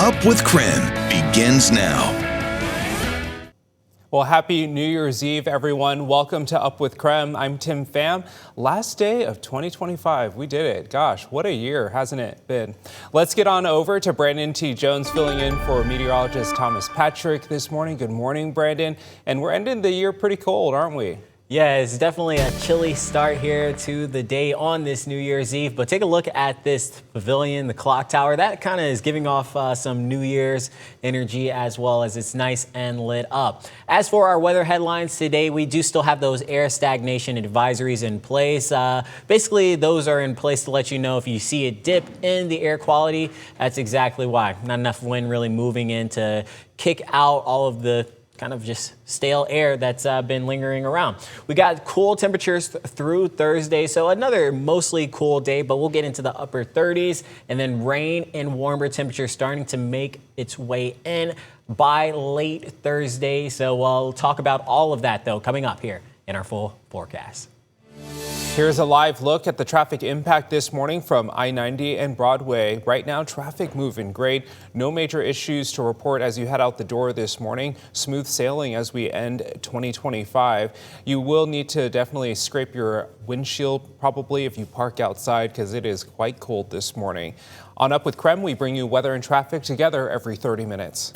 Up with KREM begins now. Well, happy New Year's Eve, everyone. Welcome to Up with KREM. I'm Tim Pham. Last day of 2025. We did it. Gosh, what a year, hasn't it been? Let's get on over to Brandon T. Jones filling in for meteorologist Thomas Patrick this morning. Good morning, Brandon. And we're ending the year pretty cold, aren't we? Yeah, it's definitely a chilly start here to the day on this New Year's Eve. But take a look at this pavilion, the clock tower. That kind of is giving off some New Year's energy as well as it's nice and lit up. As for our weather headlines today, we do still have those air stagnation advisories in place. Basically, those are in place to let you know if you see a dip in the air quality, that's exactly why. Not enough wind really moving in to kick out all of the kind of just stale air that's been lingering around. We got cool temperatures through Thursday, so another mostly cool day, but we'll get into the upper 30s, and then rain and warmer temperatures starting to make its way in by late Thursday. So we'll talk about all of that, though, coming up here in our full forecast. Here's a live look at the traffic impact this morning from I-90 and Broadway. Right now, traffic moving great. No major issues to report as you head out the door this morning. Smooth sailing as we end 2025. You will need to definitely scrape your windshield probably if you park outside because it is quite cold this morning. On Up with KREM, we bring you weather and traffic together every 30 minutes.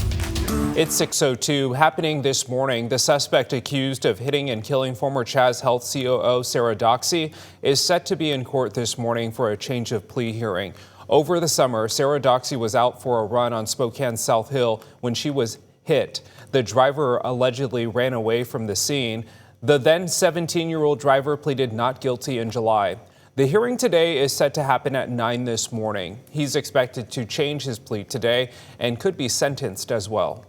It's 6:02 happening this morning. The suspect accused of hitting and killing former Chaz Health COO Sarah Doxey is set to be in court this morning for a change of plea hearing. Over the summer, Sarah Doxey was out for a run on Spokane's South Hill when she was hit. The driver allegedly ran away from the scene. The then 17-year-old driver pleaded not guilty in July. The hearing today is set to happen at 9 this morning. He's expected to change his plea today and could be sentenced as well.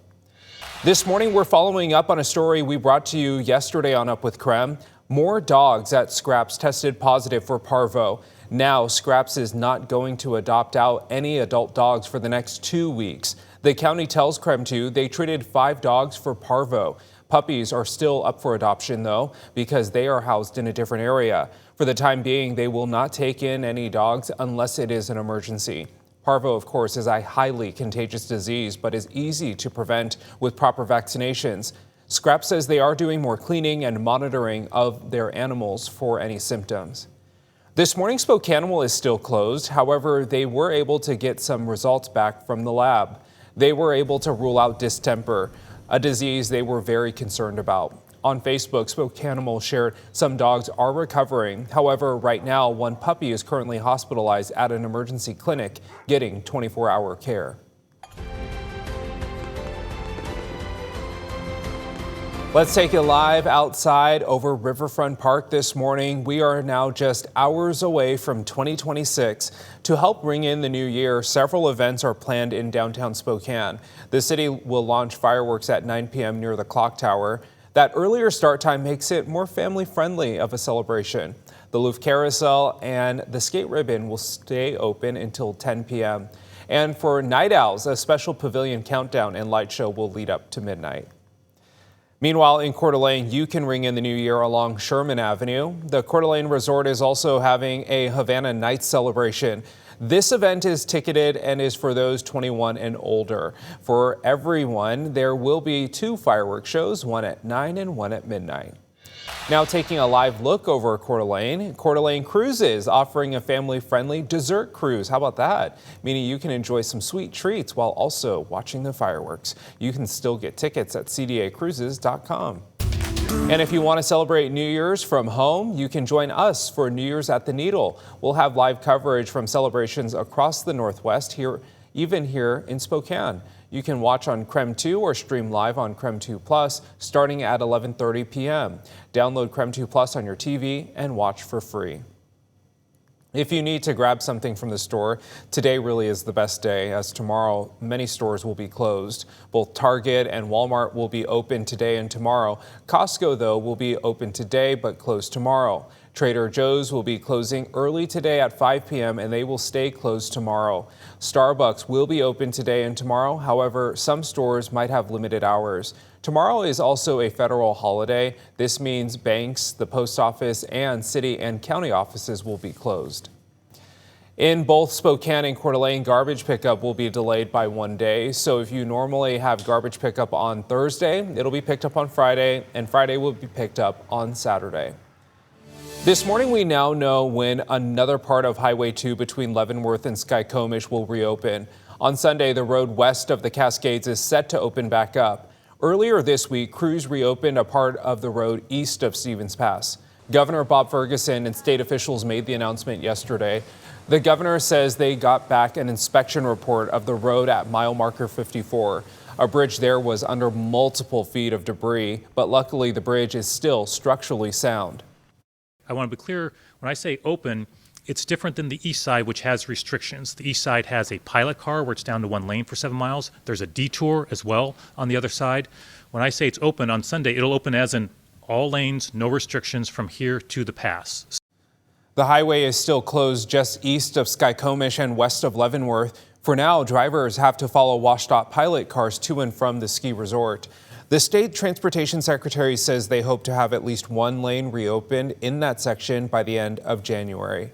This morning, we're following up on a story we brought to you yesterday on Up with KREM. More dogs at Scraps tested positive for parvo. Now, Scraps is not going to adopt out any adult dogs for the next 2 weeks. The county tells KREM 2 they treated 5 dogs for parvo. Puppies are still up for adoption, though, because they are housed in a different area. For the time being, they will not take in any dogs unless it is an emergency. Parvo, of course, is a highly contagious disease, but is easy to prevent with proper vaccinations. Scraps says they are doing more cleaning and monitoring of their animals for any symptoms. This morning, Spokane is still closed. However, they were able to get some results back from the lab. They were able to rule out distemper, a disease they were very concerned about. On Facebook, Spokane shared some dogs are recovering. However, right now, one puppy is currently hospitalized at an emergency clinic getting 24-hour care. Let's take it live outside over Riverfront Park this morning. We are now just hours away from 2026. To help ring in the new year, several events are planned in downtown Spokane. The city will launch fireworks at 9 p.m. near the clock tower. That earlier start time makes it more family-friendly of a celebration. The Louvre Carousel and the Skate Ribbon will stay open until 10 p.m. And for night owls, a special pavilion countdown and light show will lead up to midnight. Meanwhile, in Coeur d'Alene, you can ring in the new year along Sherman Avenue. The Coeur d'Alene Resort is also having a Havana Nights celebration. This event is ticketed and is for those 21 and older. For everyone, there will be 2 fireworks shows, one at 9 and one at midnight. Now taking a live look over Coeur d'Alene Cruises offering a family-friendly dessert cruise. How about that? Meaning you can enjoy some sweet treats while also watching the fireworks. You can still get tickets at cdacruises.com. And if you want to celebrate New Year's from home, you can join us for New Year's at the Needle. We'll have live coverage from celebrations across the Northwest, even here in Spokane. You can watch on KREM 2 or stream live on KREM 2 Plus starting at 11:30 p.m. Download KREM 2 Plus on your TV and watch for free. If you need to grab something from the store, today really is the best day, as tomorrow many stores will be closed. Both Target and Walmart will be open today and tomorrow. Costco, though, will be open today but closed tomorrow. Trader Joe's will be closing early today at 5 p.m. and they will stay closed tomorrow. Starbucks will be open today and tomorrow. However, some stores might have limited hours. Tomorrow is also a federal holiday. This means banks, the post office, and city and county offices will be closed. In both Spokane and Coeur d'Alene, garbage pickup will be delayed by 1 day. So if you normally have garbage pickup on Thursday, it'll be picked up on Friday, and Friday will be picked up on Saturday. This morning, we now know when another part of Highway 2 between Leavenworth and Skykomish will reopen. On Sunday, the road west of the Cascades is set to open back up. Earlier this week, crews reopened a part of the road east of Stevens Pass. Governor Bob Ferguson and state officials made the announcement yesterday. The governor says they got back an inspection report of the road at mile marker 54. A bridge there was under multiple feet of debris, but luckily the bridge is still structurally sound. I want to be clear, when I say open, it's different than the east side, which has restrictions. The east side has a pilot car where it's down to 1 lane for 7 miles. There's a detour as well on the other side. When I say it's open on Sunday, it'll open as in all lanes, no restrictions from here to the pass. The highway is still closed just east of Skykomish and west of Leavenworth. For now, drivers have to follow washed-out pilot cars to and from the ski resort. The state transportation secretary says they hope to have at least 1 lane reopened in that section by the end of January.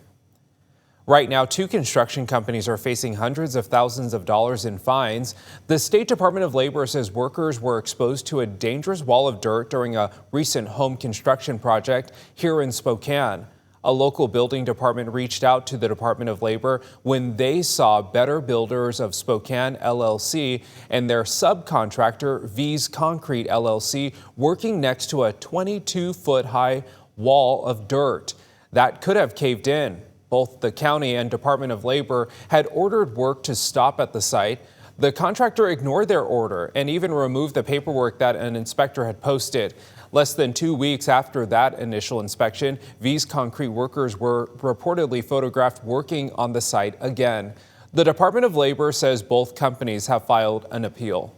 Right now, 2 construction companies are facing hundreds of thousands of dollars in fines. The State Department of Labor says workers were exposed to a dangerous wall of dirt during a recent home construction project here in Spokane. A local building department reached out to the Department of Labor when they saw Better Builders of Spokane LLC and their subcontractor V's Concrete LLC working next to a 22-foot high wall of dirt that could have caved in. Both the county and Department of Labor had ordered work to stop at the site. The contractor ignored their order and even removed the paperwork that an inspector had posted. Less than 2 weeks after that initial inspection, V's Concrete workers were reportedly photographed working on the site again. The Department of Labor says both companies have filed an appeal.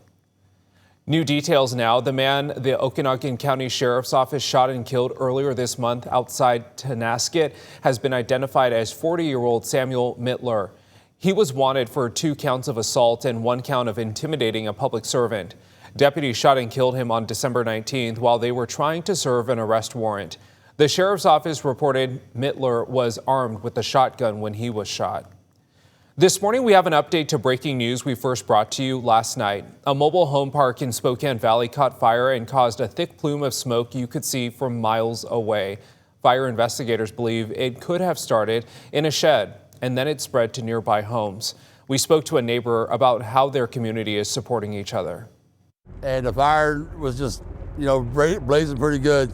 New details now. The man the Okanagan County Sheriff's Office shot and killed earlier this month outside Tonasket has been identified as 40-year-old Samuel Mittler. He was wanted for 2 counts of assault and 1 count of intimidating a public servant. Deputies shot and killed him on December 19th while they were trying to serve an arrest warrant. The sheriff's office reported Mittler was armed with a shotgun when he was shot. This morning, we have an update to breaking news we first brought to you last night. A mobile home park in Spokane Valley caught fire and caused a thick plume of smoke you could see from miles away. Fire investigators believe it could have started in a shed and then it spread to nearby homes. We spoke to a neighbor about how their community is supporting each other. And the fire was just, blazing pretty good.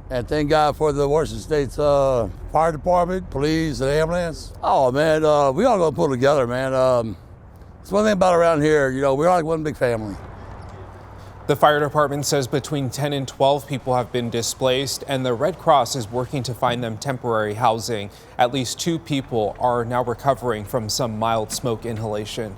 And thank God for the Washington State's fire department, police, and ambulance. Oh, man, we all gonna pull together, man. It's one thing about around here, we're like one big family. The fire department says between 10 and 12 people have been displaced, and the Red Cross is working to find them temporary housing. At least 2 people are now recovering from some mild smoke inhalation.